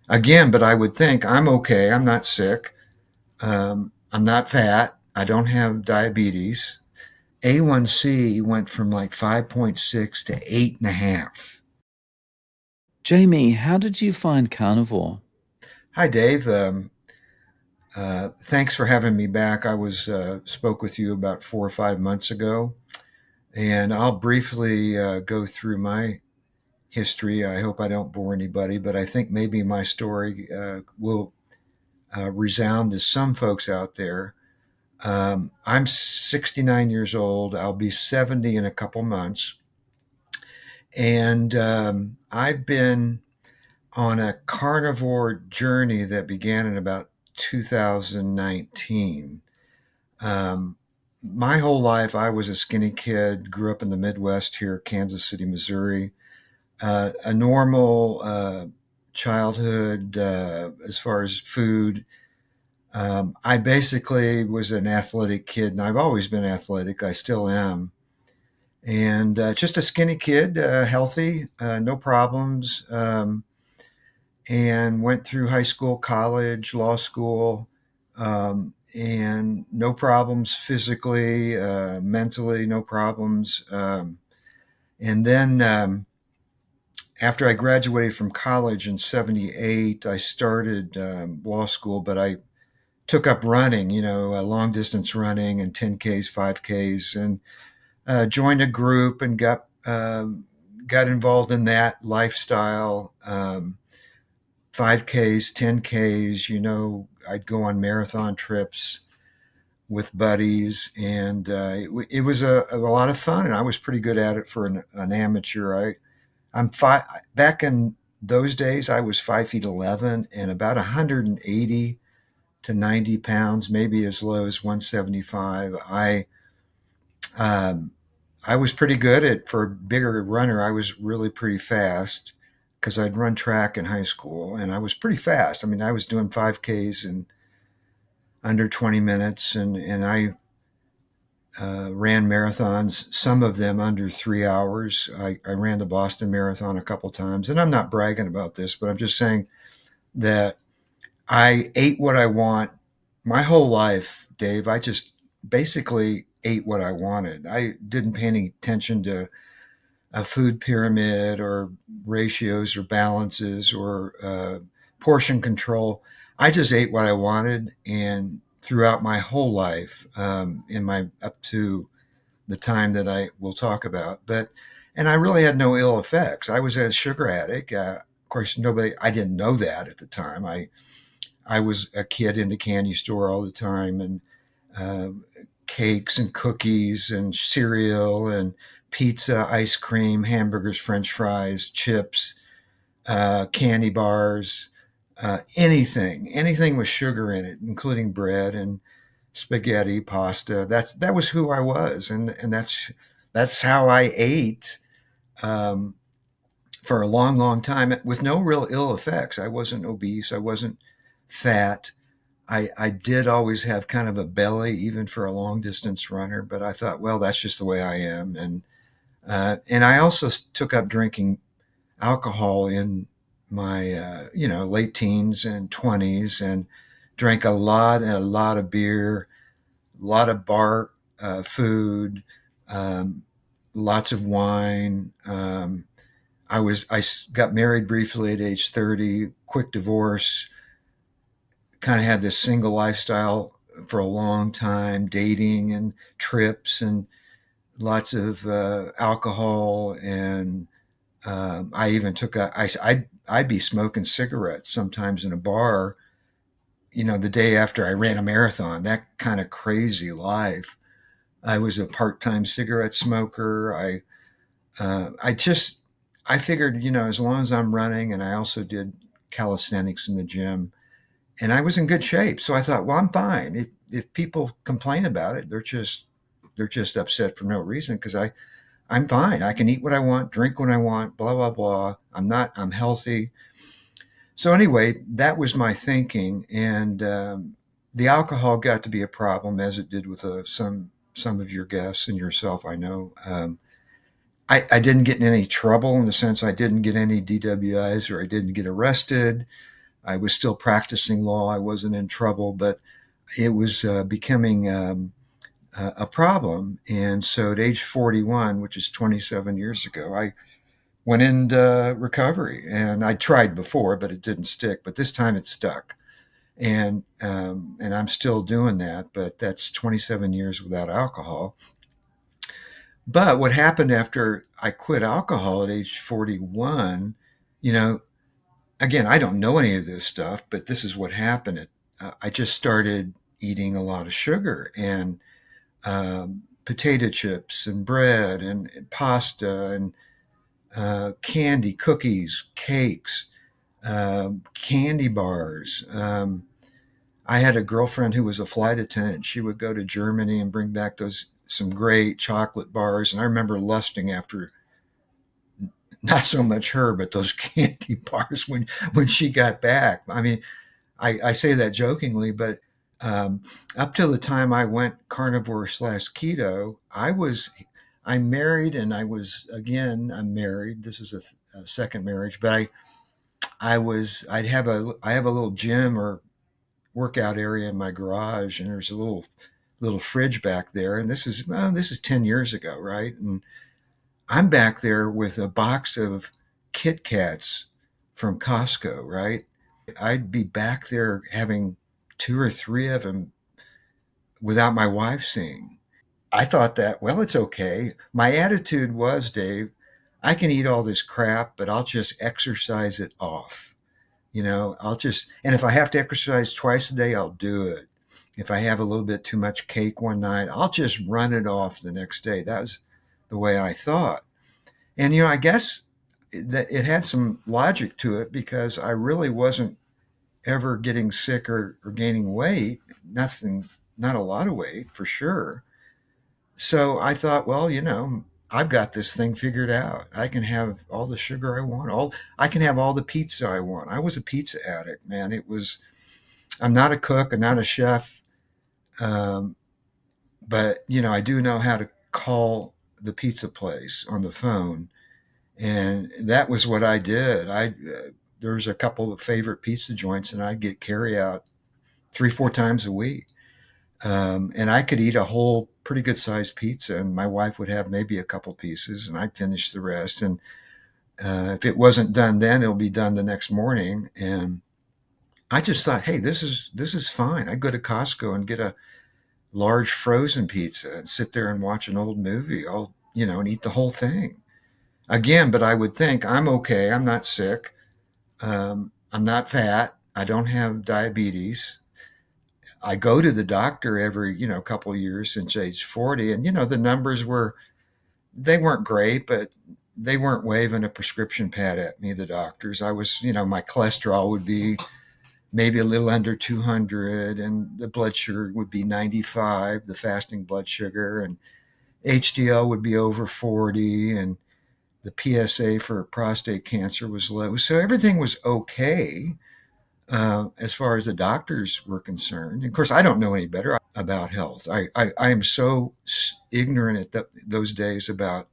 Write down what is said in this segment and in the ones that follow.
again, but I would think I'm okay. I'm not sick. I'm not fat. I don't have diabetes. A1C went from like 5.6 to 8.5. Jamie, how did you find carnivore? Hi, Dave. Thanks for having me back. I was spoke with you about 4 or 5 months ago, and I'll briefly go through my history. I hope I don't bore anybody, but I think maybe my story will resound to some folks out there. I'm 69 years old. I'll be 70 in a couple months, and I've been on a carnivore journey that began in about 2019. Um, my whole life, I was a skinny kid, grew up in the Midwest here, Kansas City, Missouri. A normal childhood as far as food. I basically was an athletic kid, and I've always been athletic. I still am. And just a skinny kid, healthy, no problems. And went through high school, college, law school, and no problems physically, mentally, no problems. And then after I graduated from college in '78, I started law school, but I took up running, long distance running and 10Ks, 5Ks, and joined a group and got involved in that lifestyle. 5Ks, 10Ks, I'd go on marathon trips with buddies, and it was a lot of fun, and I was pretty good at it for an amateur. I'm five back in those days. I was 5 feet 11 and about 180 to 90 pounds, maybe as low as 175. Um, I was pretty good at for a bigger runner. I was really pretty fast because I'd run track in high school, and I was pretty fast. I mean, I was doing 5Ks in under 20 minutes, and I ran marathons, some of them under 3 hours. I ran the Boston Marathon a couple times, and I'm not bragging about this, but I'm just saying that I ate what I want my whole life, Dave. I just basically ate what I wanted. I didn't pay any attention to a food pyramid or ratios or balances or portion control. I just ate what I wanted, and throughout my whole life, in my up to the time that I will talk about, and I really had no ill effects. I was a sugar addict. Of course, I didn't know that at the time. I was a kid in the candy store all the time, and uh, cakes and cookies and cereal and pizza, ice cream, hamburgers, French fries, chips, candy bars, anything with sugar in it, including bread and spaghetti, pasta. That was who I was, and that's how I ate um, for a long, long time with no real ill effects. I wasn't obese. I wasn't fat. I did always have kind of a belly, even for a long distance runner, but I thought, well, that's just the way I am. And I also took up drinking alcohol in my late teens and 20s, and drank a lot of beer, a lot of bar food, um, lots of wine. Got married briefly at age 30, quick divorce, kind of had this single lifestyle for a long time, dating and trips and lots of alcohol. And I even took I'd be smoking cigarettes sometimes in a bar, the day after I ran a marathon, that kind of crazy life. I was a part-time cigarette smoker. I figured, as long as I'm running, and I also did calisthenics in the gym, and I was in good shape. So I thought, well, I'm fine. If people complain about it, they're just upset for no reason, because I'm fine. I can eat what I want, drink what I want, blah blah blah. I'm healthy. So anyway, that was my thinking, and the alcohol got to be a problem, as it did with some of your guests and yourself. I know. I didn't get in any trouble, in the sense I didn't get any DWIs or I didn't get arrested. I was still practicing law. I wasn't in trouble, but it was becoming a problem. And so at age 41, which is 27 years ago, I went into recovery. And I tried before, but it didn't stick. But this time it stuck. And I'm still doing that, but that's 27 years without alcohol. But what happened after I quit alcohol at age 41, you know, again, I don't know any of this stuff, but this is what happened. I just started eating a lot of sugar and potato chips and bread and pasta and candy, cookies, cakes, candy bars. I had a girlfriend who was a flight attendant. She would go to Germany and bring back those some great chocolate bars, and I remember lusting after not so much her, but those candy bars when she got back. I mean, I say that jokingly, but um, up till the time I went carnivore slash keto, I'm married, and I'm married. This is a second marriage, but I have a little gym or workout area in my garage, and there's a little fridge back there, and this is 10 years ago, right? And I'm back there with a box of Kit Kats from Costco, right? I'd be back there having two or three of them without my wife seeing. I thought that, well, it's okay. My attitude was, Dave, I can eat all this crap, but I'll just exercise it off. And if I have to exercise twice a day, I'll do it. If I have a little bit too much cake one night, I'll just run it off the next day. That was the way I thought. And, I guess that it had some logic to it because I really wasn't ever getting sick or gaining weight. Nothing, not a lot of weight for sure. So I thought, well, I've got this thing figured out. I can have all the sugar I want. I can have all the pizza I want. I was a pizza addict, man. I'm not a cook. I'm not a chef. Um, but I do know how to call the pizza place on the phone, and that was what I did. There's a couple of favorite pizza joints, and I'd get carry out 3, 4 times a week. And I could eat a whole pretty good sized pizza, and my wife would have maybe a couple pieces, and I'd finish the rest. And if it wasn't done then, it'll be done the next morning. And I just thought, hey, this is fine. I go to Costco and get a large frozen pizza and sit there and watch an old movie, and eat the whole thing again. But I would think I'm okay. I'm not sick. I'm not fat. I don't have diabetes. I go to the doctor every, couple of years since age 40. And, the numbers they weren't great, but they weren't waving a prescription pad at me, the doctors. My cholesterol would be maybe a little under 200, and the blood sugar would be 95, the fasting blood sugar, and HDL would be over 40, and the PSA for prostate cancer was low. So everything was okay as far as the doctors were concerned. Of course, I don't know any better about health. I am so ignorant at those days about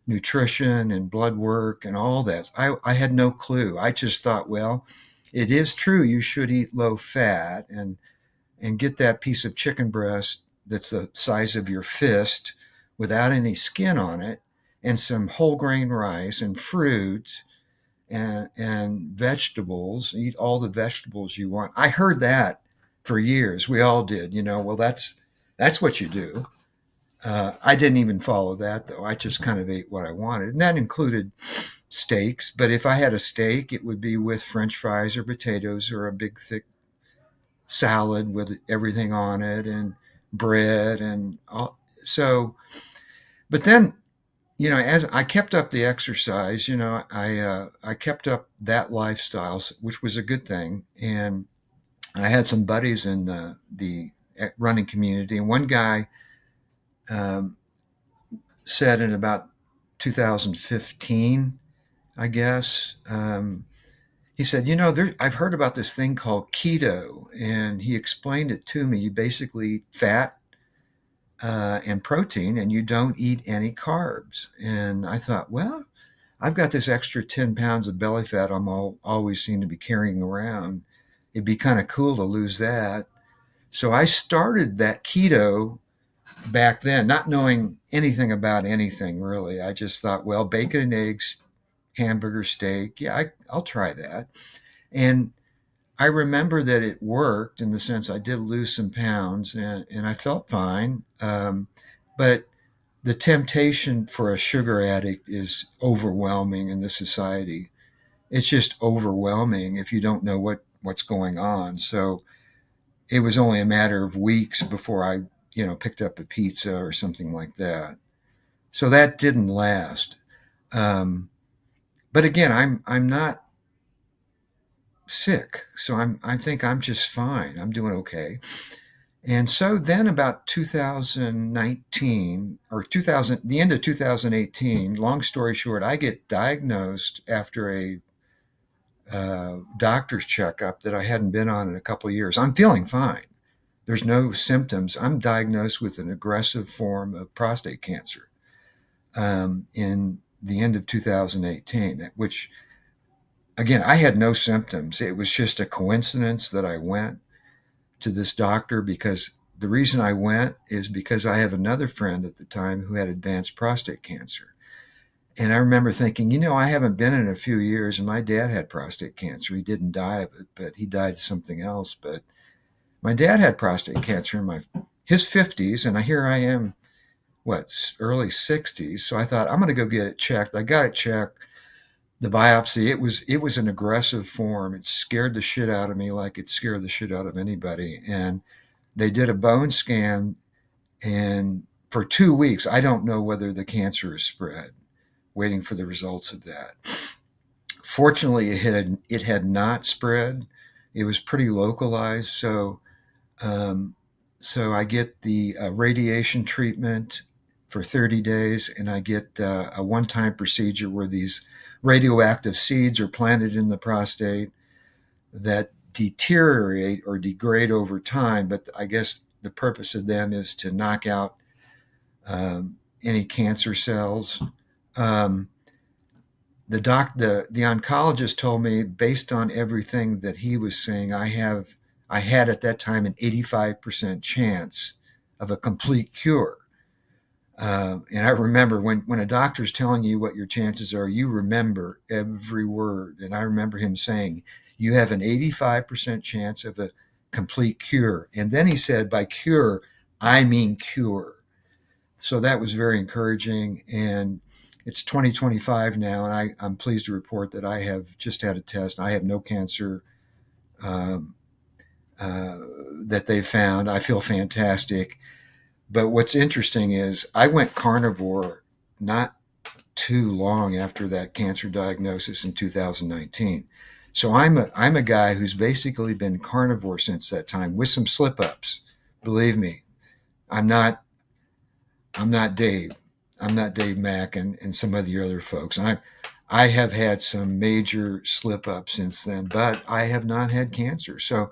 nutrition and blood work and all that. I had no clue. I just thought, well, it is true you should eat low fat and get that piece of chicken breast that's the size of your fist without any skin on it, and some whole grain rice and fruit and vegetables. Eat all the vegetables you want. I heard that for years. We all did. Well, that's what you do. I didn't even follow that though. I just kind of ate what I wanted, and that included steaks. But if I had a steak, it would be with French fries or potatoes or a big thick salad with everything on it and bread and all. So, but then as I kept up the exercise, I kept up that lifestyle, which was a good thing. And I had some buddies in the running community, and one guy um, said in about 2015, I guess. He said, I've heard about this thing called keto, and he explained it to me. You basically eat fat and protein, and you don't eat any carbs. And I thought, well, I've got this extra 10 pounds of belly fat always seem to be carrying around. It'd be kind of cool to lose that. So I started that keto back then, not knowing anything about anything really. I just thought, well, bacon and eggs, hamburger steak, yeah, I'll try that. And I remember that it worked in the sense I did lose some pounds and I felt fine. But the temptation for a sugar addict is overwhelming in this society. It's just overwhelming if you don't know what's going on. So it was only a matter of weeks before I, picked up a pizza or something like that. So that didn't last. Um, but again, I'm not sick, so I think I'm just fine. I'm doing okay. And so then about 2019 or 2000, the end of 2018, long story short, I get diagnosed after a doctor's checkup that I hadn't been on in a couple of years. I'm feeling fine. There's no symptoms. I'm diagnosed with an aggressive form of prostate cancer in the end of 2018, which, again, I had no symptoms. It was just a coincidence that I went to this doctor because the reason I went is because I have another friend at the time who had advanced prostate cancer. And I remember thinking, I haven't been in a few years, and my dad had prostate cancer. He didn't die of it, but he died of something else. But my dad had prostate cancer in his 50s, and here I am, early 60s. So I thought I'm going to go get it checked. I got it checked. The biopsy, it was an aggressive form. It scared the shit out of me, like it scared the shit out of anybody. And they did a bone scan, and for 2 weeks, I don't know whether the cancer is spread. Waiting for the results of that. Fortunately, it had not spread. It was pretty localized, um, so I get the radiation treatment for 30 days, and I get a one-time procedure where these radioactive seeds are planted in the prostate that deteriorate or degrade over time. But I guess the purpose of them is to knock out any cancer cells. Um, the oncologist told me, based on everything that he was saying, I had at that time an 85% chance of a complete cure. And I remember when a doctor's telling you what your chances are, you remember every word. And I remember him saying, you have an 85% chance of a complete cure. And then he said, by cure, I mean cure. So that was very encouraging. And it's 2025 now, and I'm pleased to report that I have just had a test. I have no cancer um, uh, that they found. I feel fantastic. But what's interesting is I went carnivore not too long after that cancer diagnosis in 2019. So I'm a guy who's basically been carnivore since that time with some slip ups. Believe me, I'm not I'm not Dave. I'm not Dave Mack and some of the other folks. I have had some major slip ups since then, but I have not had cancer. So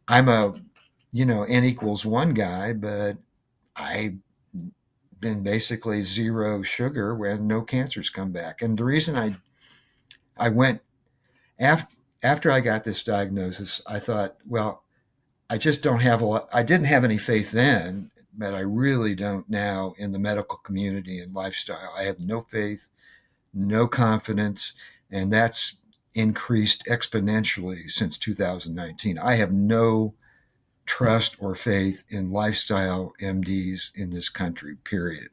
I'm a, N equals one guy, but I've been basically zero sugar when no cancers come back. And the reason I went after I got this diagnosis, I thought, well, I just don't have a lot. I didn't have any faith then, but I really don't now in the medical community and lifestyle. I have no faith, no confidence, and that's increased exponentially since 2019. I have no trust or faith in lifestyle MDs in this country, period,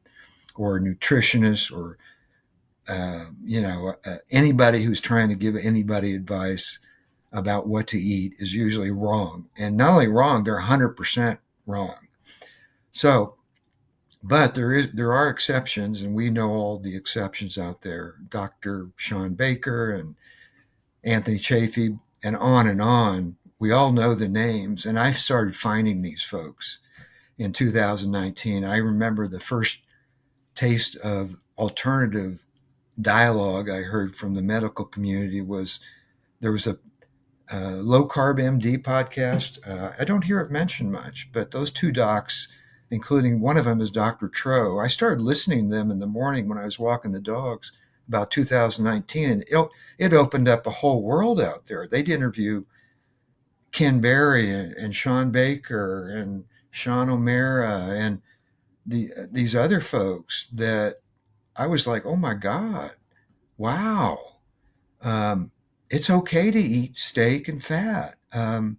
or nutritionists, or anybody who's trying to give anybody advice about what to eat is usually wrong. And not only wrong, they're 100% wrong. So, but there are exceptions, and we know all the exceptions out there. Dr. Sean Baker and Anthony Chafee, and on and on. We all know the names, and I started finding these folks in 2019. I remember the first taste of alternative dialogue I heard from the medical community was there was a low carb MD podcast. I don't hear it mentioned much, but those two docs, including one of them is Dr. Tro, I started listening to them in the morning when I was walking the dogs. about 2019, and it opened up a whole world out there. They'd interview Ken Berry and Sean Baker and Sean O'Mara and these other folks that I was like, oh my God, wow. Um, it's okay to eat steak and fat. And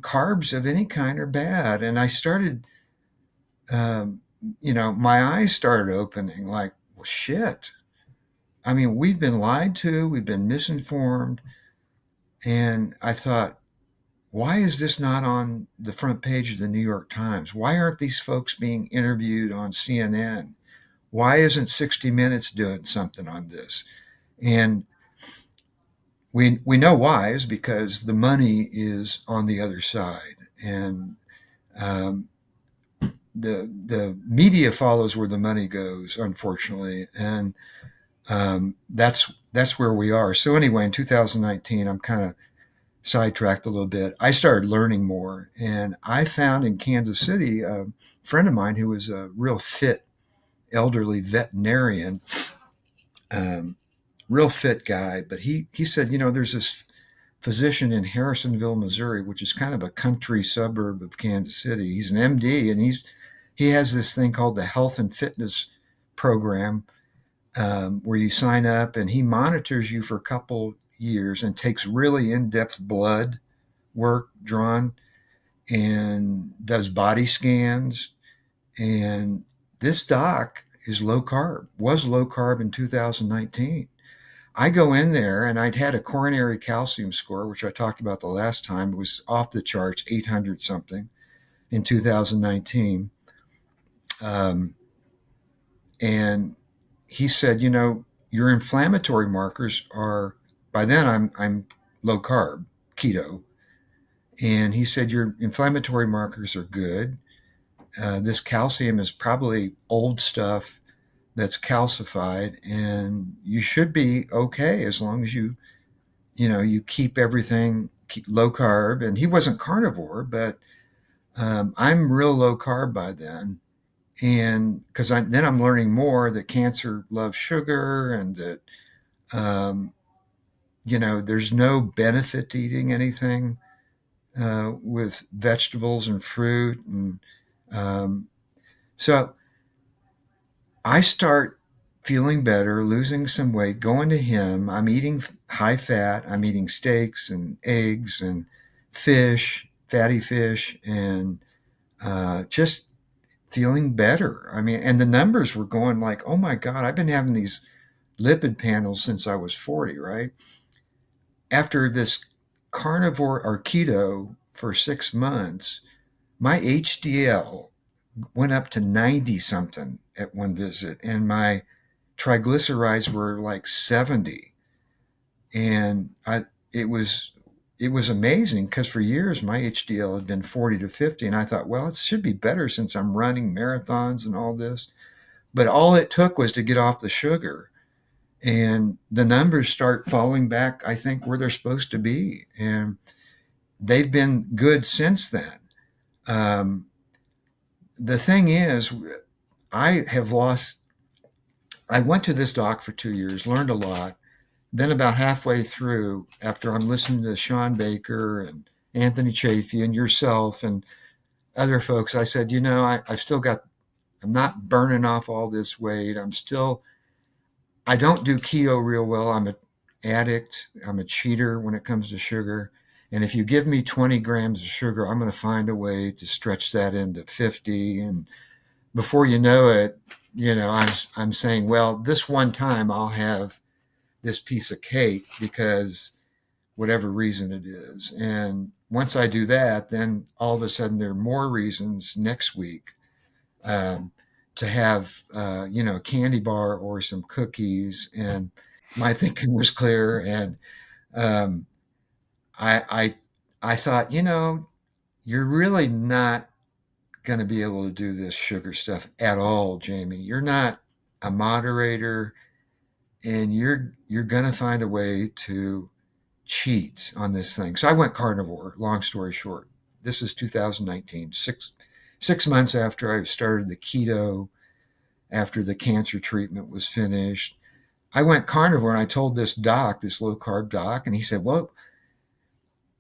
carbs of any kind are bad. And I started, um, my eyes started opening like, well, shit. I mean, we've been lied to, we've been misinformed. And I thought, why is this not on the front page of the New York Times? Why aren't these folks being interviewed on CNN? Why isn't 60 Minutes doing something on this? And we know why is because the money is on the other side, and um, the media follows where the money goes, unfortunately, and that's where we are. So anyway, in 2019, I'm kind of sidetracked a little bit. I started learning more, and I found in Kansas City a friend of mine who was a real fit elderly veterinarian, um, real fit guy. But he said, there's this physician in Harrisonville, Missouri, which is kind of a country suburb of Kansas City. He's an MD, and he has this thing called the Health and Fitness Program, where you sign up, and he monitors you for a couple years and takes really in-depth blood work drawn and does body scans. And this doc is low carb, was low carb in 2019. I go in there, and I'd had a coronary calcium score, which I talked about the last time. It was off the charts, 800 something in 2019. Um, and he said, your inflammatory markers are, by then I'm low carb, keto. And he said, your inflammatory markers are good. This calcium is probably old stuff that's calcified, and you should be okay as long as you keep everything low carb. And he wasn't carnivore, but I'm real low carb by then. And because then I'm learning more that cancer loves sugar, and that there's no benefit to eating anything with vegetables and fruit. And um, so I start feeling better, losing some weight, going to him. I'm eating high fat. I'm eating steaks and eggs and fish, fatty fish, and just feeling better. I mean, and the numbers were going like, oh my God, I've been having these lipid panels since I was 40, right? After this carnivore or keto for 6 months, my HDL went up to 90 something at one visit, and my triglycerides were like 70. And it was amazing because for years my HDL had been 40 to 50, and I thought, well, it should be better since I'm running marathons and all this. But all it took was to get off the sugar, and the numbers start falling back, I think, where they're supposed to be. And they've been good since then. Um, the thing is, I have lost, I went to this doc for 2 years, learned a lot. Then, about halfway through, after I'm listening to Sean Baker and Anthony Chafee and yourself and other folks, I said, I've still got, I'm not burning off all this weight. I don't do keto real well. I'm an addict. I'm a cheater when it comes to sugar. And if you give me 20 grams of sugar, I'm going to find a way to stretch that into 50. And before you know it, I'm saying, well, this one time I'll have this piece of cake because whatever reason it is. And once I do that, then all of a sudden there are more reasons next week um, to have, a candy bar or some cookies. And my thinking was clear. And um, I, I thought, you're really not going to be able to do this sugar stuff at all, Jamie. You're not a moderator, and you're going to find a way to cheat on this thing. So I went carnivore. Long story short, this is 2019, six months after I started the keto, after the cancer treatment was finished. I went carnivore and I told this doc, this low carb doc, and he said, well,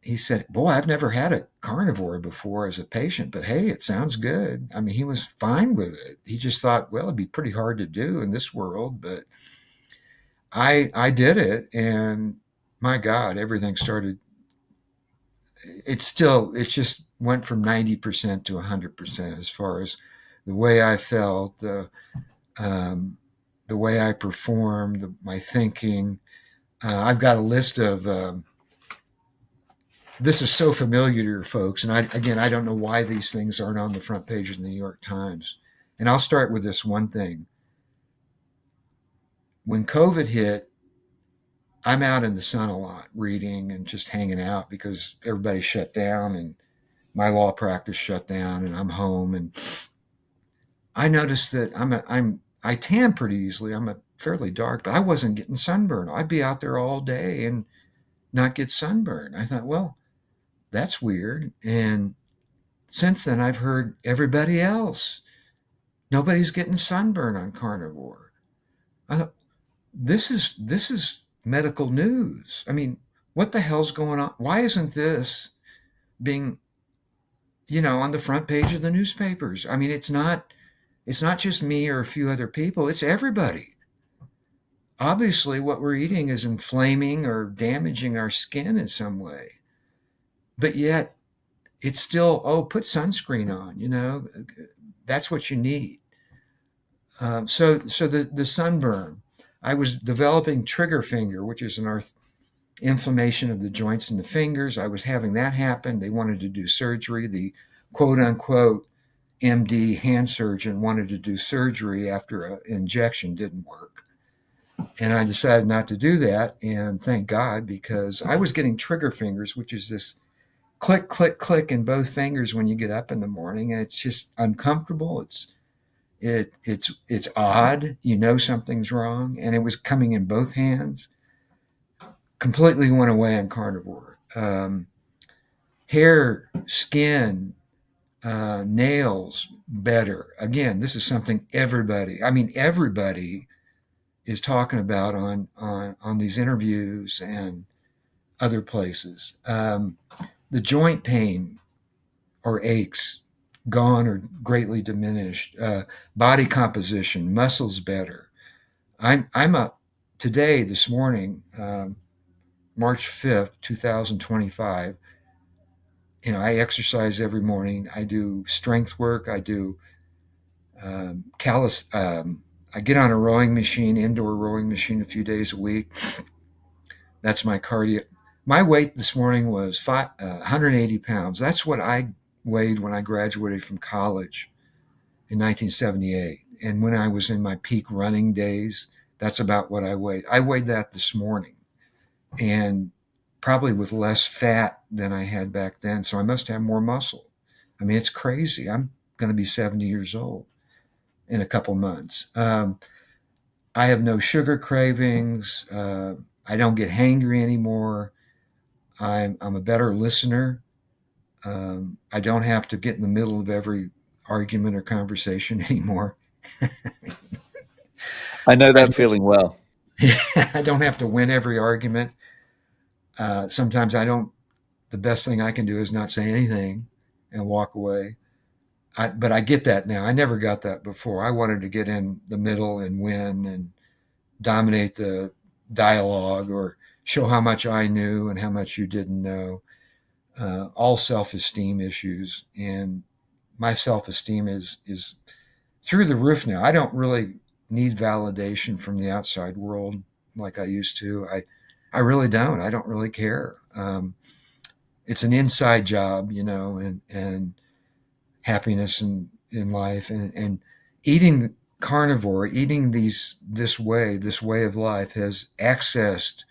he said, boy, I've never had a carnivore before as a patient, but hey, it sounds good. I mean, he was fine with it. He just thought, well, it'd be pretty hard to do in this world, but I did it, and my God, everything started. It just went from 90% to 100% as far as the way I felt, um, the way I performed, my thinking. I've got a list of this is so familiar to your folks. And I don't know why these things aren't on the front page of the New York Times. And I'll start with this one thing. When COVID hit, I'm out in the sun a lot reading and just hanging out because everybody shut down and my law practice shut down and I'm home. And I noticed that I tan pretty easily. I'm a fairly dark, but I wasn't getting sunburn. I'd be out there all day and not get sunburned. I thought, well, that's weird. And since then, I've heard everybody else. Nobody's getting sunburn on carnivore. I thought, this is medical news. I mean, what the hell's going on? Why isn't this being on the front page of the newspapers? I mean, it's not just me or a few other people. It's everybody. Obviously, what we're eating is inflaming or damaging our skin in some way. But yet, it's still, oh, put sunscreen on. That's what you need. So the sunburn. I was developing trigger finger, which is an inflammation of the joints in the fingers. I was having that happen. They wanted to do surgery. The quote unquote MD hand surgeon wanted to do surgery after an injection didn't work. And I decided not to do that. And thank God, because I was getting trigger fingers, which is this click, click, click in both fingers when you get up in the morning. And it's just uncomfortable. It's odd. Something's wrong. And it was coming in both hands. Completely went away on carnivore. Hair, skin, nails better. Again, this is something everybody is talking about on these interviews and other places. The joint pain or aches gone or greatly diminished. Body composition, muscles better. I'm up today, this morning, March 5th, 2025. I exercise every morning. I do strength work. I do callus. I get on a rowing machine, indoor rowing machine, a few days a week. That's my cardio. My weight this morning was 180 pounds. That's what I weighed when I graduated from college in 1978. And when I was in my peak running days, that's about what I weighed. I weighed that this morning, and probably with less fat than I had back then. So I must have more muscle. I mean, it's crazy. I'm going to be 70 years old in a couple months. I have no sugar cravings. I don't get hangry anymore. I'm a better listener. I don't have to get in the middle of every argument or conversation anymore. I know I that don't, feeling well. I don't have to win every argument. Sometimes I don't. The best thing I can do is not say anything and walk away. But I get that now. I never got that before. I wanted to get in the middle and win and dominate the dialogue or show how much I knew and how much you didn't know. All self-esteem issues, and my self-esteem is through the roof now. I don't really need validation from the outside world like I used to. I really don't. I don't really care. It's an inside job, and happiness in life, and eating carnivore, eating this way of life has accessed,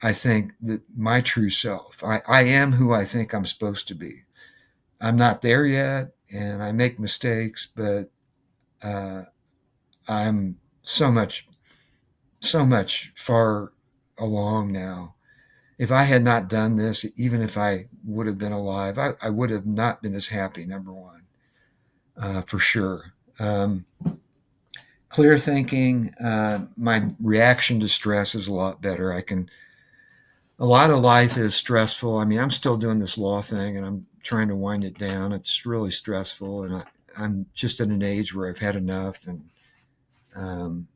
I think, my true self. I am who I think I'm supposed to be. I'm not there yet, and I make mistakes, but uh, I'm so much far along now. If I had not done this, even if I would have been alive, I would have not been as happy, number one, for sure. clear thinking. My reaction to stress is a lot better. A lot of life is stressful. I mean, I'm still doing this law thing and I'm trying to wind it down. It's really stressful. And I'm just at an age where I've had enough and um,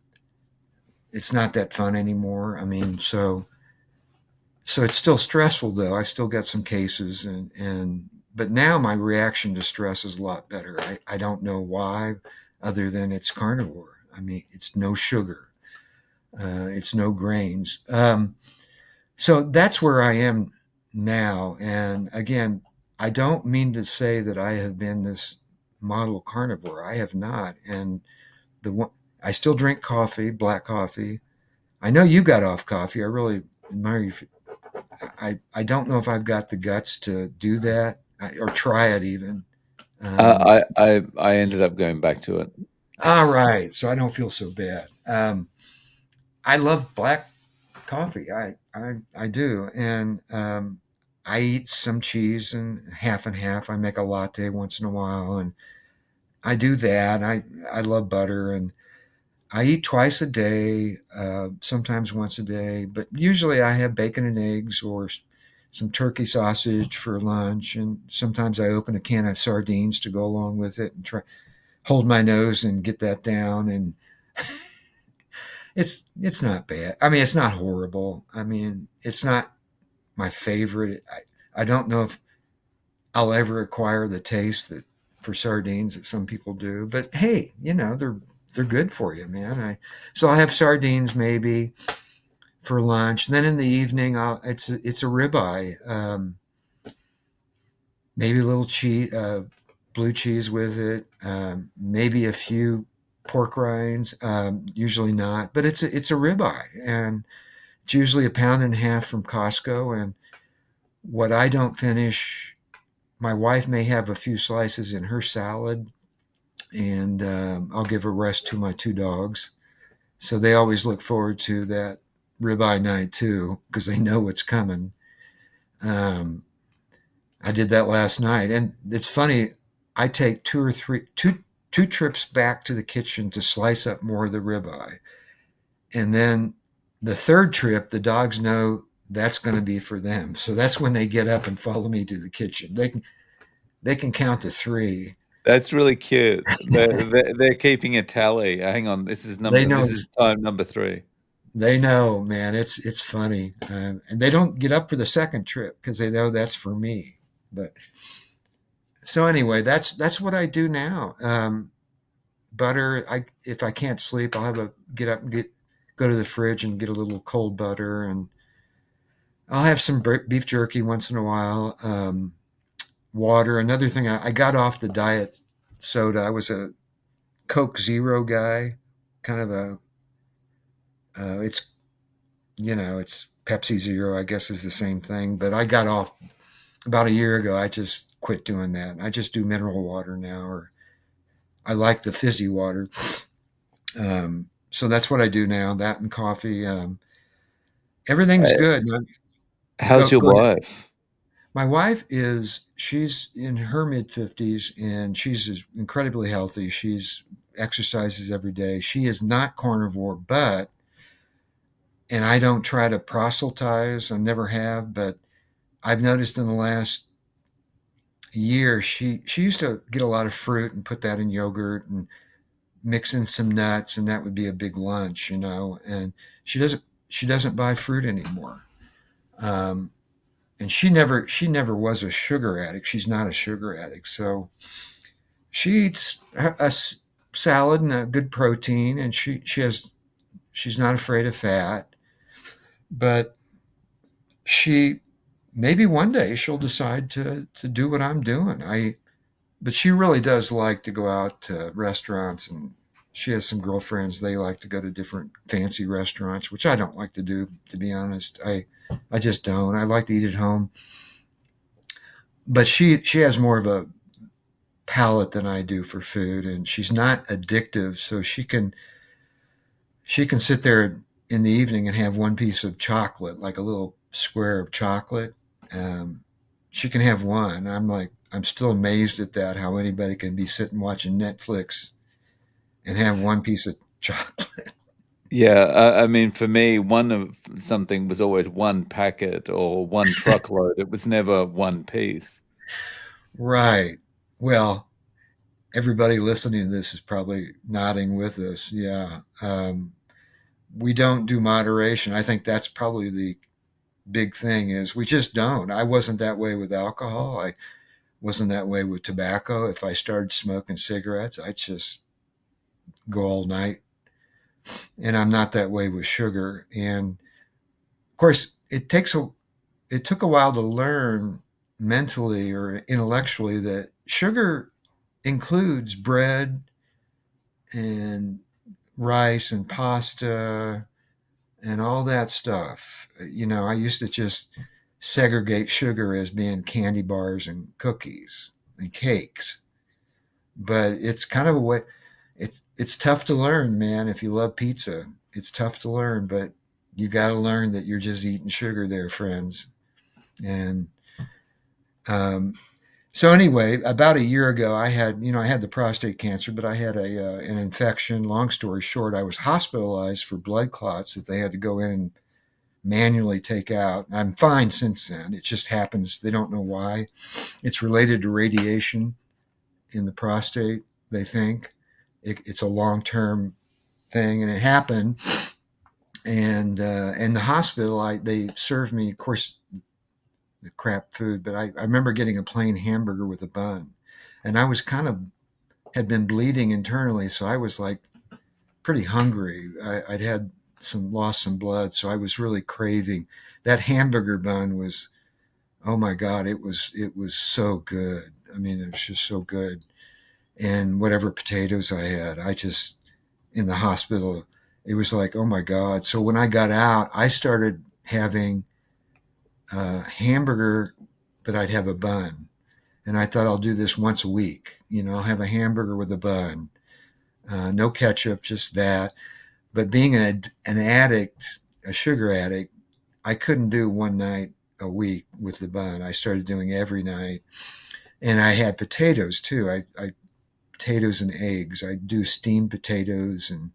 it's not that fun anymore. I mean, so it's still stressful though. I still got some cases but now my reaction to stress is a lot better. I don't know why, other than it's carnivore. I mean, it's no sugar, it's no grains. So that's where I am now. And again, I don't mean to say that I have been this model carnivore. I have not. And the one, I still drink coffee, black coffee. I know you got off coffee. I really admire you. I don't know if I've got the guts to do that or try it even. Um, I ended up going back to it. all right, so I don't feel so bad. I love black coffee. I do, and I eat some cheese and half. I make a latte once in a while, and I do that. I love butter, and I eat twice a day, sometimes once a day, but usually I have bacon and eggs or some turkey sausage for lunch, and sometimes I open a can of sardines to go along with it and try hold my nose and get that down. And it's not bad. I mean, it's not horrible. I mean, it's not my favorite. I don't know if I'll ever acquire the taste that for sardines that some people do, but hey, they're good for you, man. So I'll have sardines maybe for lunch. Then in the evening, it's a ribeye, maybe a little cheese, blue cheese with it, maybe a few pork rinds. Usually not, but it's a ribeye, and it's usually a pound and a half from Costco. And what I don't finish, my wife may have a few slices in her salad, and I'll give a rest to my two dogs. So they always look forward to that ribeye night too, because they know what's coming. Um, I did that last night, and it's funny. I take two trips back to the kitchen to slice up more of the ribeye, and then the third trip, the dogs know that's going to be for them. So that's when they get up and follow me to the kitchen. They can count to three. That's really cute. They're keeping a tally. Hang on, They know this is time number three. they know, man. It's funny, and they don't get up for the second trip because they know that's for me. But so anyway, that's what I do now. Butter. I If I can't sleep, I'll have a get up and go to the fridge and get a little cold butter, and I'll have some beef jerky once in a while. Water. Another thing, I got off the diet soda. I was a Coke Zero guy, kind of a. It's it's Pepsi Zero. I guess is the same thing, but I got off about a year ago. I just quit doing that. I just do mineral water now, or I like the fizzy water. So that's what I do now. That and coffee. Everything's Uh, good. How's your Go ahead. wife? My wife she's in her mid 50s and she's incredibly healthy. She's exercises every day. She is not carnivore, and I don't try to proselytize. I never have, but I've noticed in the last year she used to get a lot of fruit and put that in yogurt and mix in some nuts, and that would be a big lunch. And she doesn't buy fruit anymore. Um, and she never was a sugar addict. She's not a sugar addict, so she eats a salad and a good protein, and she's not afraid of fat. But she maybe one day she'll decide to do what I'm doing. I But she really does like to go out to restaurants, and she has some girlfriends. They like to go to different fancy restaurants, which I don't like to do, to be honest. I just don't. I like to eat at home. But she has more of a palate than I do for food, and she's not addictive, so she can sit there in the evening and have one piece of chocolate, like a little square of chocolate. Um, she can have one. I'm still amazed at that. How anybody can be sitting watching Netflix and have one piece of chocolate. Yeah, I mean, for me, one of something was always one packet or one truckload. It was never one piece. Right. Well, everybody listening to this is probably nodding with us. Yeah. We don't do moderation. I think that's probably the big thing is we just don't. I wasn't that way with alcohol. I wasn't that way with tobacco. If I started smoking cigarettes, I'd just go all night. And I'm not that way with sugar. And of course, it took a while to learn mentally or intellectually that sugar includes bread and rice and pasta and all that stuff. I used to just segregate sugar as being candy bars and cookies and cakes. But it's kind of a way it's tough to learn, man, if you love pizza. It's tough to learn, but you got to learn that you're just eating sugar there, friends. And um, so anyway, about a year ago, I had the prostate cancer, but I had an infection. Long story short, I was hospitalized for blood clots that they had to go in and manually take out. I'm fine since then. It just happens. They don't know why. It's related to radiation in the prostate. They think it's a long term thing, and it happened. And in the hospital, they served me, of course, the crap food, but I remember getting a plain hamburger with a bun, and I was kind of had been bleeding internally, so I was like pretty hungry. I'd had lost some blood, so I was really craving that hamburger bun. Was Oh my god, it was so good. I mean, it was just so good. And whatever potatoes I had, I just in the hospital, it was like, oh my god. So when I got out, I started having a hamburger, but I'd have a bun. And I thought I'll do this once a week. I'll have a hamburger with a bun, no ketchup, just that. But being an addict, a sugar addict, I couldn't do one night a week with the bun. I started doing every night, and I had potatoes too. I potatoes and eggs. I do steamed potatoes and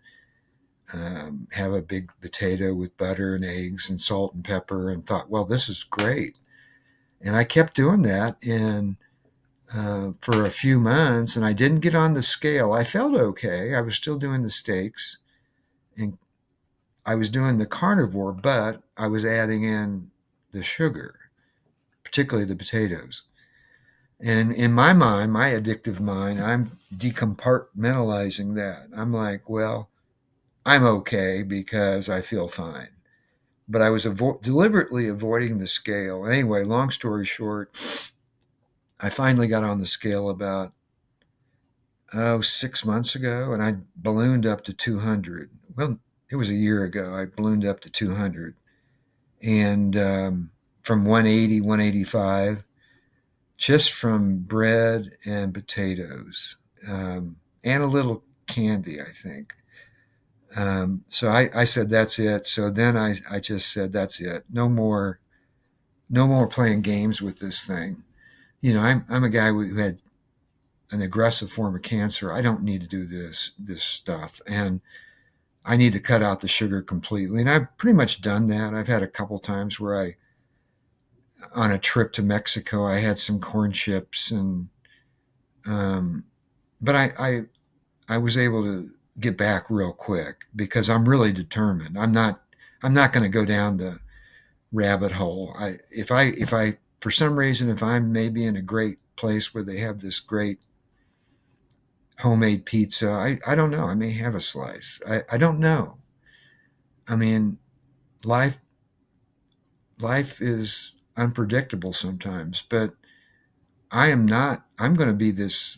have a big potato with butter and eggs and salt and pepper, and thought, well, this is great. And I kept doing that, and for a few months, and I didn't get on the scale. I felt okay. I was still doing the steaks, and I was doing the carnivore, but I was adding in the sugar, particularly the potatoes. And in my mind, my addictive mind, I'm decompartmentalizing that. I'm like, well, I'm okay because I feel fine. But I was deliberately avoiding the scale. Anyway, long story short, I finally got on the scale about 6 months ago, and I ballooned up to 200. Well, it was a year ago. I ballooned up to 200, and from 180, 185, just from bread and potatoes, and a little candy, I think. So I said, that's it. So then I just said, that's it. No more, no more playing games with this thing. I'm a guy who had an aggressive form of cancer. I don't need to do this stuff, and I need to cut out the sugar completely. And I've pretty much done that. I've had a couple times where on a trip to Mexico, I had some corn chips, and um, but I was able to get back real quick because I'm really determined. I'm not going to go down the rabbit hole. If I for some reason, if I'm maybe in a great place where they have this great homemade pizza, I don't know. I may have a slice. I don't know. I mean, life life is unpredictable sometimes, but I am not. I'm going to be this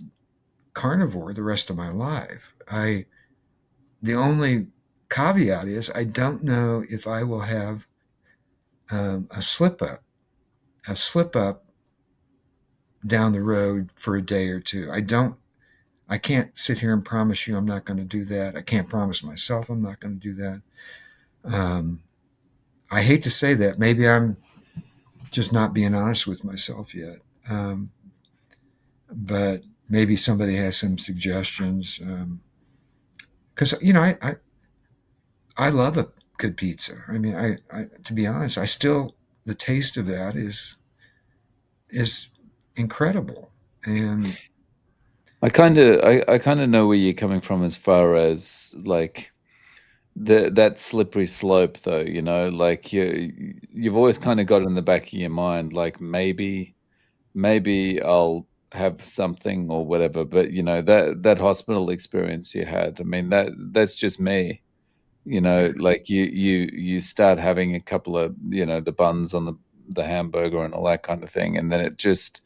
carnivore the rest of my life. The only caveat is I don't know if I will have a slip up down the road for a day or two. I can't sit here and promise you I'm not going to do that. I can't promise myself I'm not going to do that. Um, I hate to say that. Maybe I'm just not being honest with myself yet. Um, but maybe somebody has some suggestions. because I love a good pizza. I mean, I to be honest, I still the taste of that is incredible. And I kind of know where you're coming from as far as like that slippery slope though, like you've always kind of got in the back of your mind like maybe I'll have something or whatever, but that hospital experience you had, I mean that's just me. Like you start having a couple of, the buns on the hamburger and all that kind of thing, and then it just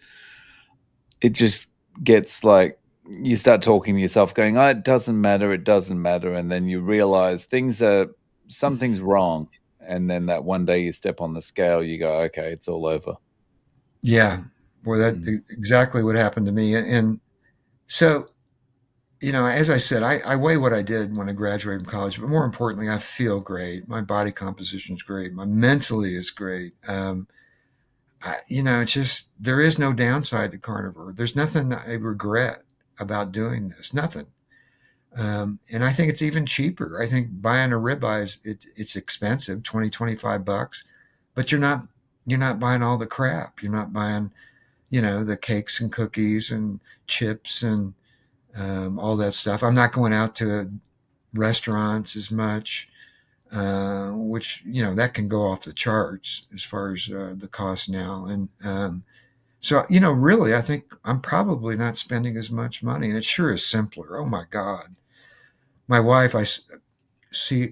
gets like you start talking to yourself going, oh, it doesn't matter, and then you realize something's wrong, and then that one day you step on the scale, you go, okay, it's all over. yeah, boy, that Mm. exactly what happened to me. And so, as I said, I weigh what I did when I graduated from college, but more importantly, I feel great. My body composition is great. My mentally is great. It's just there is no downside to carnivore. There's nothing that I regret about doing this. Nothing. And I think it's even cheaper. I think buying a ribeye it's expensive, 20 25 bucks, but you're not buying all the crap. You're not buying the cakes and cookies and chips and all that stuff. I'm not going out to restaurants as much, which that can go off the charts as far as the cost now. And so really, I think I'm probably not spending as much money, and it sure is simpler. Oh my God, my wife, see,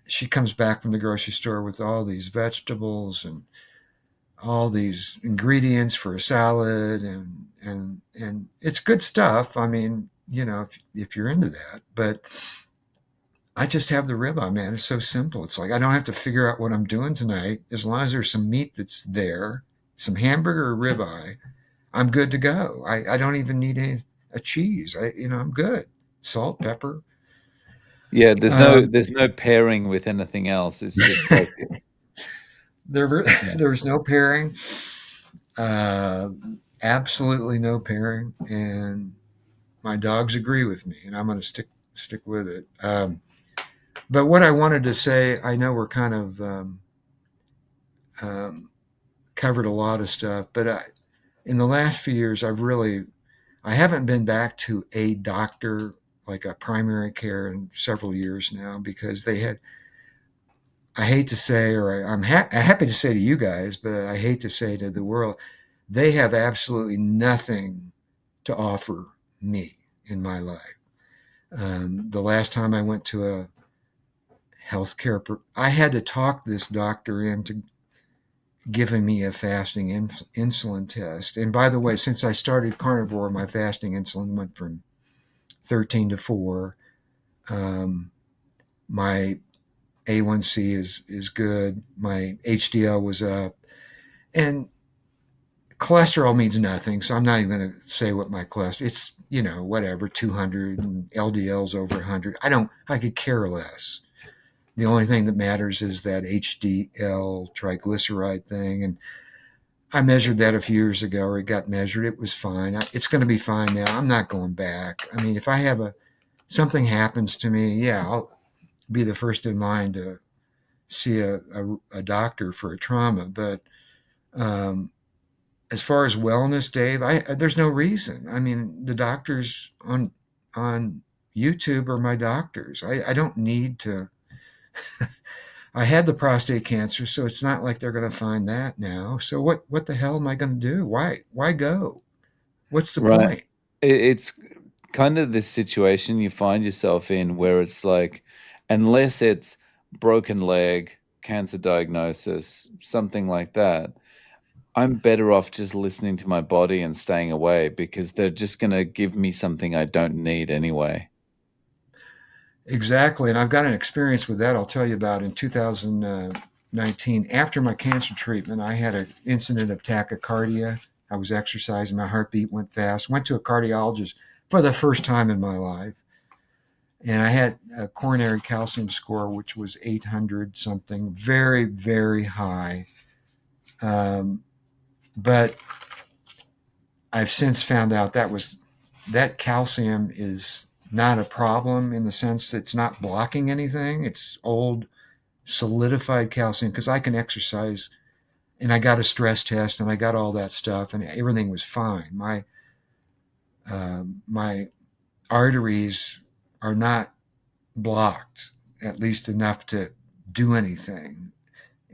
she comes back from the grocery store with all these vegetables and all these ingredients for a salad, and it's good stuff. I mean, if you're into that, but I just have the ribeye, man. It's so simple. It's like I don't have to figure out what I'm doing tonight. As long as there's some meat that's there, some hamburger or ribeye, I'm good to go. I don't even need a cheese. I'm good. Salt, pepper. Yeah, there's no Um, there's no pairing with anything else. It's just like, there, yeah. there's no pairing. Uh, Absolutely no pairing, and my dogs agree with me, and I'm going to stick with it. But what I wanted to say, I know we're kind of um, covered a lot of stuff, but in the last few years, I haven't been back to a doctor like a primary care in several years now because they had. I hate to say, or I'm happy to say to you guys, but I hate to say to the world, they have absolutely nothing to offer me in my life. The last time I went to a I had to talk this doctor into giving me a fasting insulin test. And by the way, since I started carnivore, my fasting insulin went from 13 to 4. Um, my A1C is good. My HDL was up. And cholesterol means nothing, so I'm not even going to say what my cholesterol. It's whatever 200 and LDL's over 100. I could care less. The only thing that matters is that HDL triglyceride thing, and I measured that a few years ago, or it got measured. It was fine. It's going to be fine now. I'm not going back. I mean, if I have something happens to me, yeah, I'll be the first in line to see a doctor for a trauma. But um, as far as wellness, Dave, there's no reason. I mean, the doctors on YouTube are my doctors. I don't need to. I had the prostate cancer, so it's not like they're going to find that now. So what the hell am I going to do? Why go? What's the Right. point? It's kind of this situation you find yourself in where it's like, unless it's broken leg, cancer diagnosis, something like that, I'm better off just listening to my body and staying away because they're just going to give me something I don't need anyway. Exactly, and I've got an experience with that. I'll tell you about in 2019. After my cancer treatment, I had an incident of tachycardia. I was exercising, my heartbeat went fast. Went to a cardiologist for the first time in my life, and I had a coronary calcium score which was 800 something, very very high. Um, but I've since found out that calcium is not a problem in the sense that it's not blocking anything. It's old solidified calcium because I can exercise and I got a stress test and I got all that stuff and everything was fine. My arteries are not blocked, at least enough to do anything.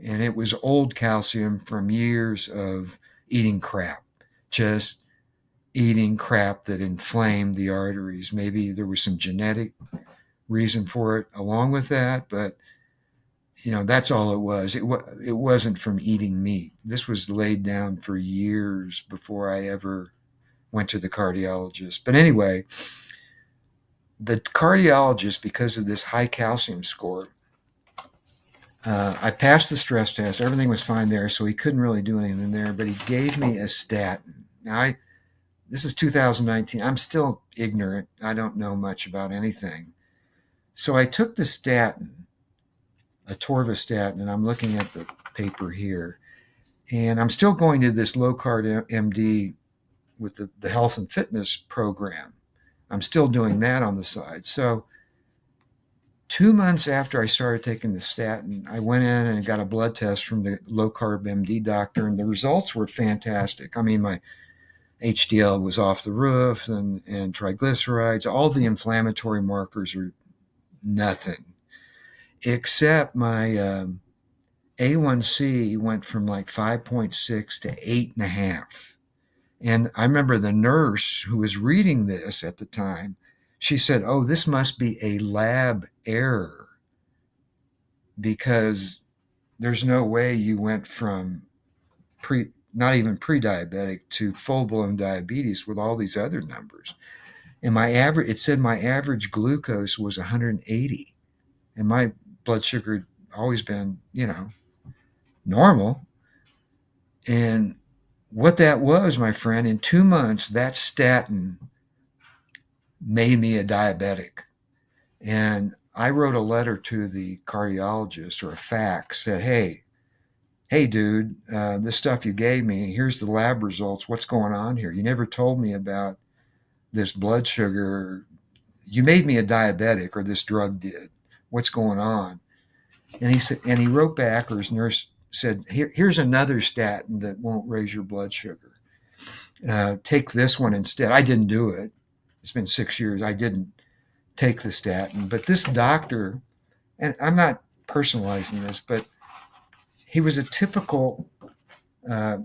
And it was old calcium from years of eating crap, just eating crap that inflamed the arteries. Maybe there was some genetic reason for it along with that, but that's all it was. It wasn't from eating meat. This was laid down for years before I ever went to the cardiologist. But anyway, the cardiologist, because of this high calcium score, I passed the stress test. Everything was fine there, so he couldn't really do anything there. But he gave me a statin. Now, this is 2019. I'm still ignorant. I don't know much about anything. So I took the statin, a torvastatin, and I'm looking at the paper here. And I'm still going to this low carb MD with the health and fitness program. I'm still doing that on the side. So 2 months after I started taking the statin, I went in and got a blood test from the low carb MD doctor, and the results were fantastic. I mean, my HDL was off the roof, and triglycerides, all the inflammatory markers are nothing, except my A1C went from like 5.6 to 8.5. And I remember the nurse who was reading this at the time, she said, "Oh, this must be a lab error because there's no way you went from not even pre-diabetic to full-blown diabetes with all these other numbers." And it said my average glucose was 180, and my blood sugar had always been, normal. And what that was, my friend, in 2 months, that statin made me a diabetic. And I wrote a letter to the cardiologist, or a fax, said, hey, dude, this stuff you gave me, here's the lab results. What's going on here? You never told me about this blood sugar. You made me a diabetic, or this drug did. What's going on? And he said, and he wrote back, or his nurse said, here's another statin that won't raise your blood sugar. Take this one instead. I didn't do it. It's been 6 years. I didn't take the statin. But this doctor, and I'm not personalizing this, but he was a typical uh,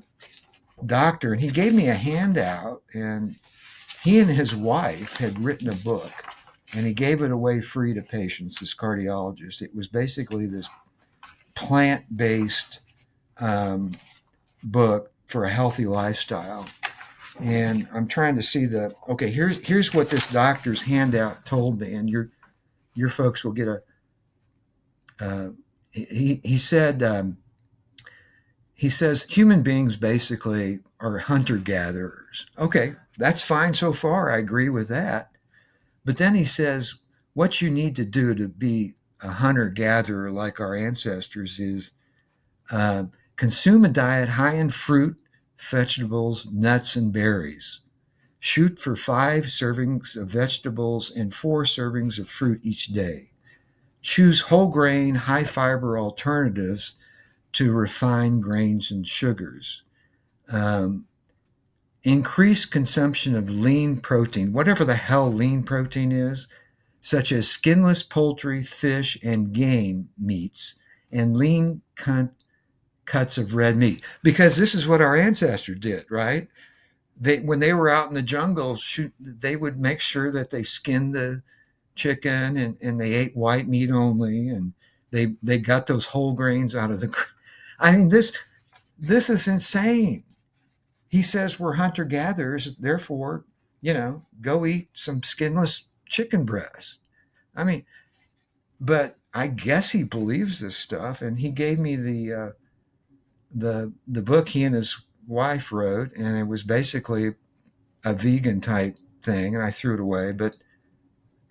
doctor, and he gave me a handout, and he and his wife had written a book, and he gave it away free to patients, this cardiologist. It was basically this plant-based um, book for a healthy lifestyle. And I'm trying to see okay, here's what this doctor's handout told me, and your folks will get uh, he said he says human beings basically are hunter gatherers. Okay, that's fine so far. I agree with that. But then he says what you need to do to be a hunter gatherer like our ancestors is uh, consume a diet high in fruit, vegetables, nuts, and berries. Shoot for 5 servings of vegetables and 4 servings of fruit each day. Choose whole grain, high fiber alternatives to refined grains and sugars. Um, Increase consumption of lean protein, whatever the hell lean protein is, such as skinless poultry, fish, and game meats, and lean cuts of red meat. Because this is what our ancestors did, right? When they were out in the jungle, they would make sure that they skinned the chicken, and they ate white meat only, and they got those whole grains out of the. I mean, this is insane. He says we're hunter gatherers, therefore, go eat some skinless chicken breast. I mean, but I guess he believes this stuff, and he gave me the book he and his wife wrote, and it was basically a vegan type thing, and I threw it away.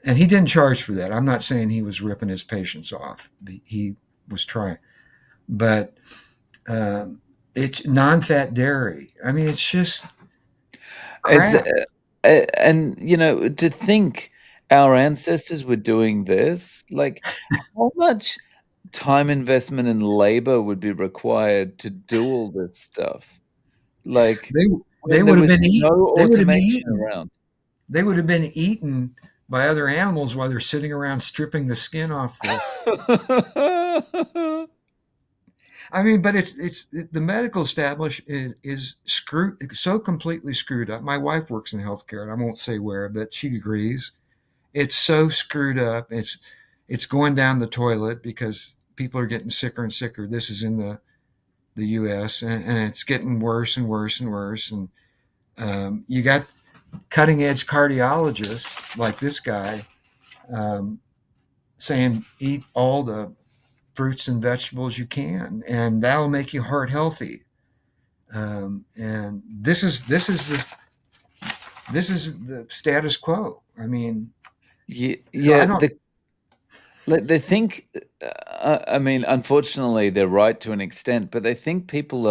And he didn't charge for that. I'm not saying he was ripping his patients off. He was trying, but it's non-fat dairy. I mean, it's just It's crap. and to think our ancestors were doing this, like how much time investment and labor would be required to do all this stuff? Like They they when there would have was been no they would have been automation eaten. around. They would have been eaten by other animals while they're sitting around stripping the skin off the. I mean, but it's the medical establishment is screwed so completely screwed up. My wife works in healthcare, and I won't say where, but she agrees. It's so screwed up. It's going down the toilet because people are getting sicker and sicker. This is in the U.S. And it's getting worse and worse and worse. And you got cutting edge cardiologists like this guy um, saying eat all the fruits and vegetables you can, and that'll make you heart healthy. And this is the status quo. I mean, Yeah, so I yeah. don't. They think. I mean, unfortunately, they're right to an extent, but they think people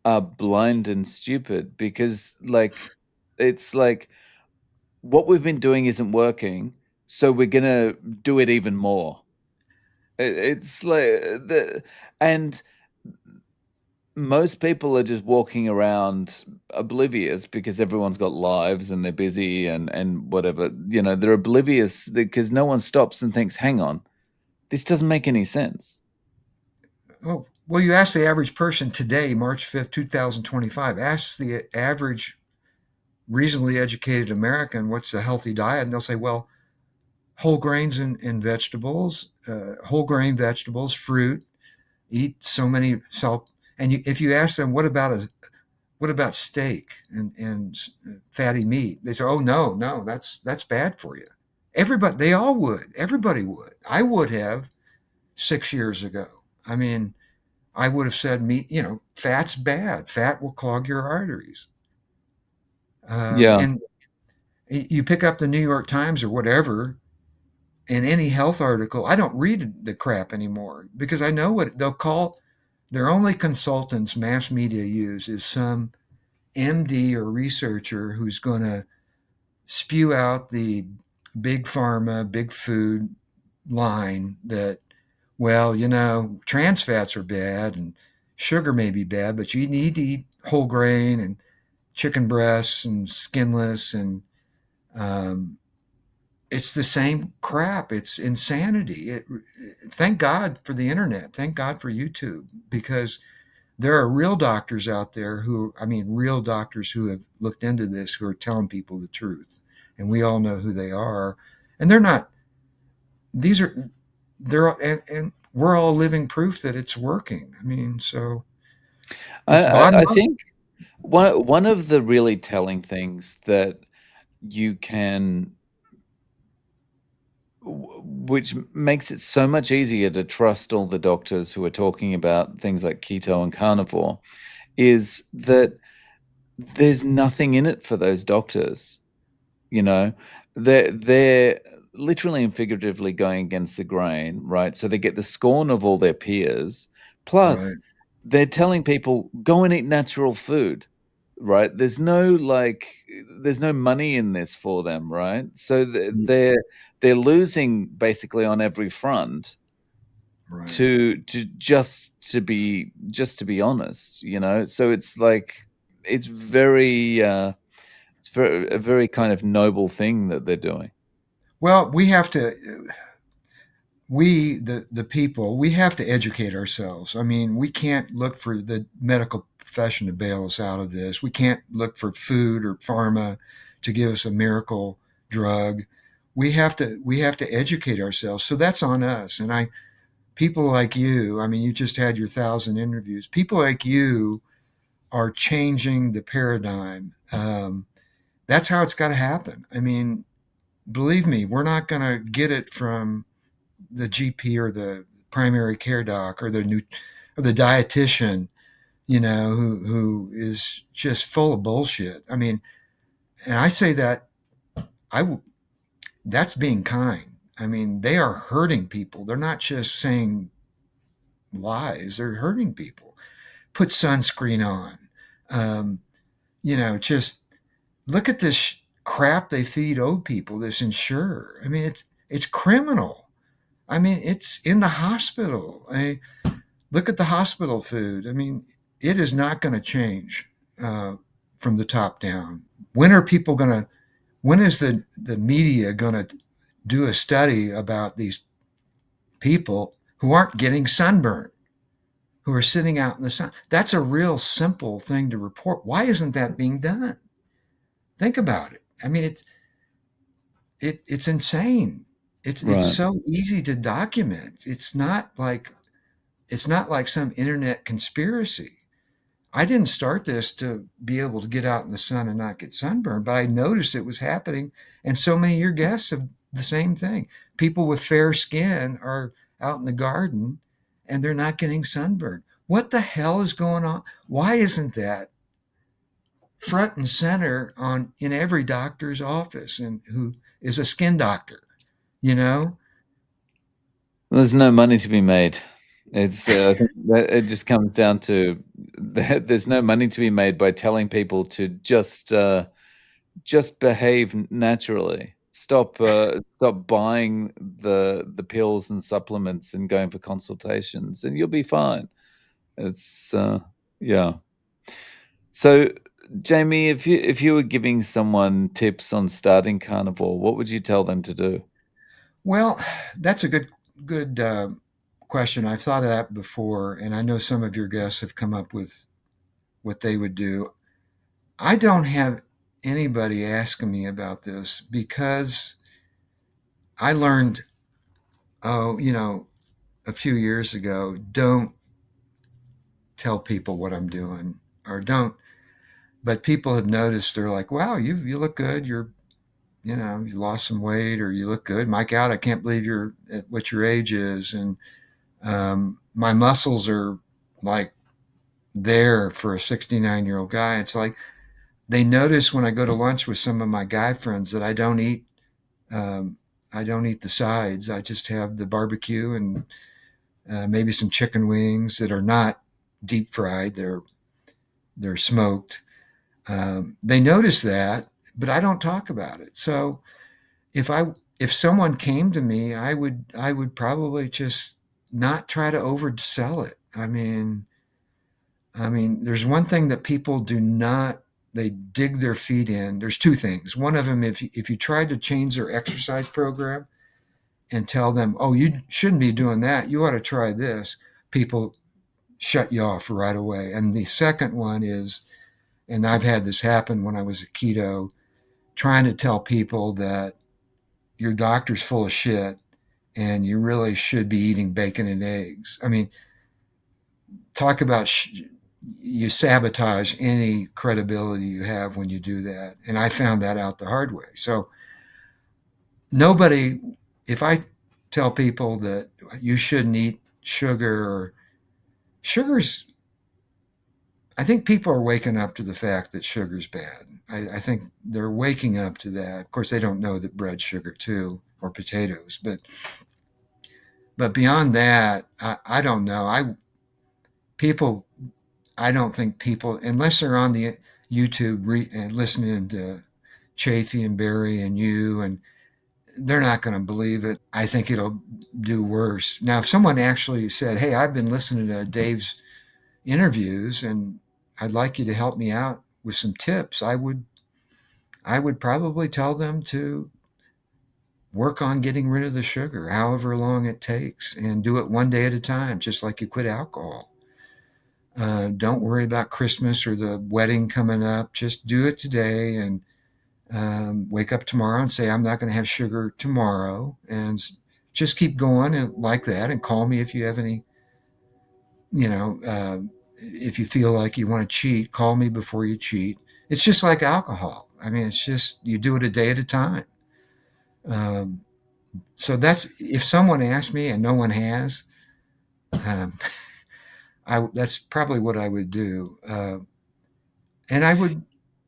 are blind and stupid because, like, it's like what we've been doing isn't working, so we're gonna do it even more. It's like and most people are just walking around oblivious because everyone's got lives and they're busy and whatever. They're oblivious because no one stops and thinks, "Hang on, this doesn't make any sense." Oh, well, you ask the average person today, March 5th, 2025. Ask the average reasonably educated American what's a healthy diet, and they'll say, well, whole grains and vegetables, whole grain vegetables, fruit, eat so many salt. And if you ask them, what about steak and fatty meat? They say, oh no, no, that's bad for you. Everybody, they all would. Everybody would. I would have 6 years ago. I mean, I would have said meat. Fat's bad. Fat will clog your arteries. Yeah. And you pick up the New York Times or whatever, in any health article, I don't read the crap anymore because I know what they'll call. Their only consultants mass media use is some MD or researcher who's going to spew out the big pharma, big food line that, well, trans fats are bad and sugar may be bad, but you need to eat whole grain and chicken breasts and skinless. And um, it's the same crap. It's insanity. Thank God for the internet. Thank God for YouTube, because there are real doctors out there real doctors who have looked into this, who are telling people the truth. And we all know who they are. And they're not, these are, they're, and we're all living proof that it's working. I mean, so I, it's bottom I up. think one of the really telling things that you can, which makes it so much easier to trust all the doctors who are talking about things like keto and carnivore, is that there's nothing in it for those doctors. You know, they're literally and figuratively going against the grain, right? So they get the scorn of all their peers. Plus, Right. they're telling people go and eat natural food, right? There's no money in this for them, right? So they're losing basically on every front Right. to be honest, So it's like it's very a very kind of noble thing that they're doing. Well, the people, we have to educate ourselves. I mean, we can't look for the medical profession to bail us out of this. We can't look for food or pharma to give us a miracle drug. We have to educate ourselves. So that's on us. And people like you, I mean, you just had your 1,000 interviews. People like you are changing the paradigm. That's how it's got to happen. I mean, believe me, we're not going to get it from the GP or the primary care doc or the dietitian, who is just full of bullshit. I mean, and I say that I that's being kind. I mean, they are hurting people. They're not just saying lies. They're hurting people. Put sunscreen on. Just look at this. crap they feed old people, this Ensure. I mean, it's criminal. I mean, it's in the hospital. Look at the hospital food. I mean, it is not going to change uh, from the top down. When are people going to? When is the media going to do a study about these people who aren't getting sunburned, who are sitting out in the sun? That's a real simple thing to report. Why isn't that being done? Think about it. I mean, it's insane. It's Right. so easy to document. It's not like some internet conspiracy. I didn't start this to be able to get out in the sun and not get sunburned, but I noticed it was happening. And so many of your guests have the same thing. People with fair skin are out in the garden and they're not getting sunburned. What the hell is going on? Why isn't that front and center on in every doctor's office and who is a skin doctor, you know? There's no money to be made. It's I think that it just comes down to that there's no money to be made by telling people to just behave naturally. Stop buying the pills and supplements and going for consultations, and you'll be fine. It's yeah. So, Jamie, if you were giving someone tips on starting carnivore, what would you tell them to do? Well, that's a good question. I've thought of that before, and I know some of your guests have come up with what they would do. I don't have anybody asking me about this because I learned, oh, a few years ago, don't tell people what I'm doing or don't. But people have noticed. They're like, "Wow, you look good. You lost some weight, or you look good. My God, I can't believe you're at what your age is." And my muscles are like there for a 69-year-old guy. It's like they notice when I go to lunch with some of my guy friends that um, I don't eat the sides. I just have the barbecue and maybe some chicken wings that are not deep fried. They're smoked. They notice that, but I don't talk about it. So if I if someone came to me, I would probably just not try to oversell it. I mean, there's one thing that people do not, they dig their feet in. There's two things. One of them, if you tried to change their exercise program and tell them, oh, you shouldn't be doing that, you ought to try this, people shut you off right away. And the second one is, and I've had this happen when I was a keto, trying to tell people that your doctor's full of shit and you really should be eating bacon and eggs. I mean, talk about you sabotage any credibility you have when you do that. And I found that out the hard way. So nobody, if I tell people that you shouldn't eat sugar or sugar's, I think people are waking up to the fact that sugar's bad. I think they're waking up to that. Of course, they don't know that bread's sugar too, or potatoes, but beyond that, I don't know. People I don't think people, unless they're on the YouTube and listening to Chafee and Barry and you, and they're not going to believe it. I think it'll do worse. Now, if someone actually said, "Hey, I've been listening to Dave's interviews, and I'd like you to help me out with some tips," I would probably tell them to work on getting rid of the sugar, however long it takes, and do it one day at a time, just like you quit alcohol. Don't worry about Christmas or the wedding coming up. Just do it today and wake up tomorrow and say, I'm not going to have sugar tomorrow. And just keep going and like that. And call me if you have any, you know, if you feel like you want to cheat, call me before you cheat. It's just like alcohol. I mean, it's just you do it a day at a time. Um, so that's if someone asks me and no one has, um, that's probably what I would do. And I would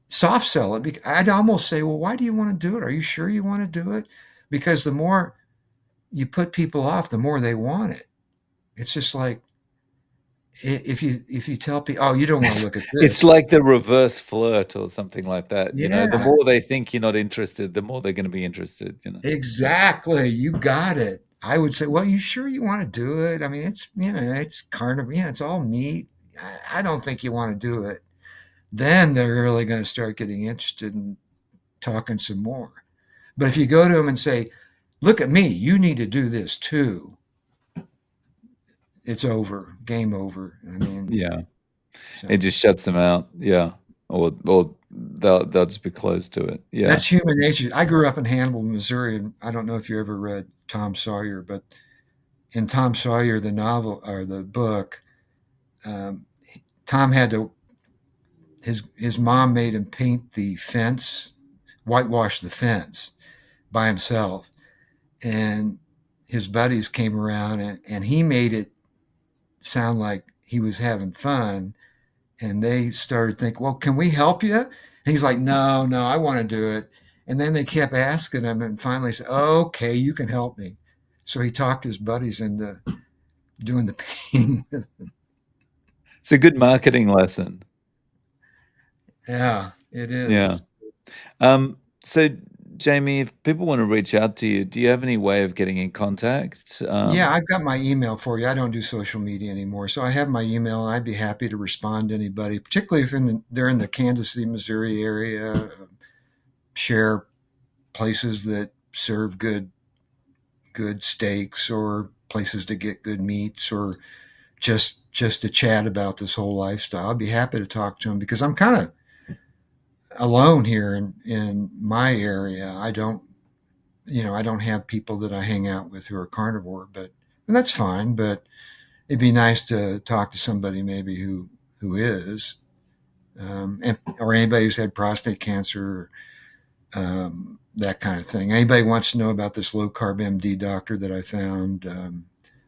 soft sell it. I'd almost say, well, why do you want to do it? Are you sure you want to do it? Because the more you put people off, the more they want it. It's just like if you tell people, oh, you don't want to look at It's this. like the reverse flirt or something like that, you know? The Yeah, more they think you're not interested, the more they're gonna be interested, you know? exactly. You got it. I would say, well, you sure you want to do it? I mean, it's, it's carnivore. Yeah, it's all meat. I don't think you want to do it. Then they're really going to start getting interested in talking some more. But if you go to them and say, look at me, you need to do this too, it's over, game over. I mean, Yeah. It so just shuts them out, yeah. Or they'll just be closed to it, yeah. that's human nature. I grew up in Hannibal, Missouri, and I don't know if you ever read Tom Sawyer, but in Tom Sawyer, the novel or the book, um, Tom had to, his mom made him paint the fence, whitewash the fence by himself. And his buddies came around and he made it sound like he was having fun. And they started thinking, well, can we help you? And he's like, no, no, I want to do it. And then they kept asking him and finally said, okay, you can help me. So he talked his buddies into doing the painting. It's a good marketing lesson. Yeah, it Yeah. is. So Jamie, if people wanna reach out to you, do you have any way of getting in contact? Yeah, I've got my email for you. I don't do social media anymore. So I have my email and I'd be happy to respond to anybody, particularly if they're in the Kansas City, Missouri area, share places that serve good steaks or places to get good meats or just to chat about this whole lifestyle. I'd be happy to talk to them because I'm kind of alone here in my area. I don't have people that I hang out with who are carnivore, but and that's fine. But it'd be nice to talk to somebody maybe who is, or anybody who's had prostate cancer, that kind of thing. Anybody wants to know about this low carb MD doctor that I found?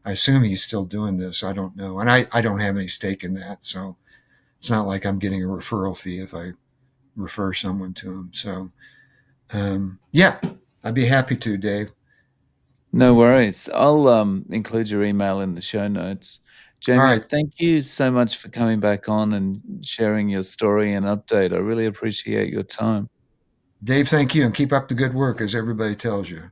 I assume he's still doing this. I don't know, and I don't have any stake in that, so it's not like I'm getting a referral fee if I refer someone to him. So yeah, I'd be happy to, Dave. No worries. I'll, include your email in the show notes. All Jamie, right, thank you so much for coming back on and sharing your story and update. I really appreciate your time. Dave. Thank you, and keep up the good work, as everybody tells you.